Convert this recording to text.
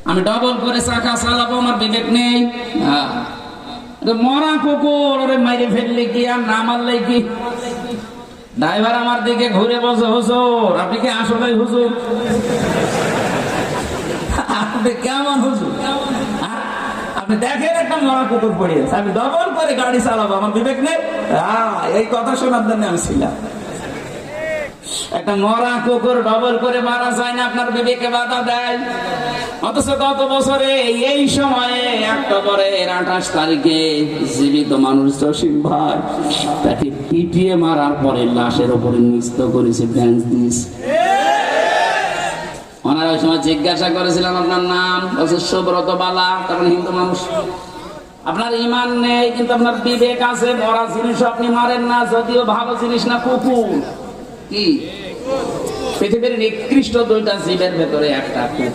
আমি ডবল করে চাকা চালাবো, আমার বিবেক নেই। মরা কুকুর, ওরে মাইরে ফেললে কি আর না মারলে কি? ড্রাইভার আমার দিকে ঘুরে বসে, হুজুর আপনি কি আসলে হুজুর? আপনি কেমন হুজুর? আপনি দেখেন একটা মরা কুকুর পড়িয়েছে, আমি ডবল করে গাড়ি চালাবো, আমার বিবেক নেই? এই কথা শোনার জন্য আমি ছিলাম। একটা মরা কুকুর ডবল করে মারা যায় না, আপনার বিবেকে বাধা দেয়। অথচ গত বছরে এই সময়ে অক্টোবরের 28 তারিখে জীবিত মানুষ জসিম ভাই তাকে পিটিয়ে মারার পরে লাশের উপরে নিস্ত করেছে বেঞ্চ দিস। ওনারা ওই সময় জিজ্ঞাসা করেছিলাম আপনার নাম, সুব্রত বালা, কারণ হিন্দু মানুষ। আপনার ইমান নেই কিন্তু আপনার বিবেক আছে, মরা জিনিস আপনি মারেন না, যদিও ভালো জিনিস না, কুকুর। কি পৃথিবীর নিকৃষ্ট দুইটা জীবের ভেতরে একটা কুকুর।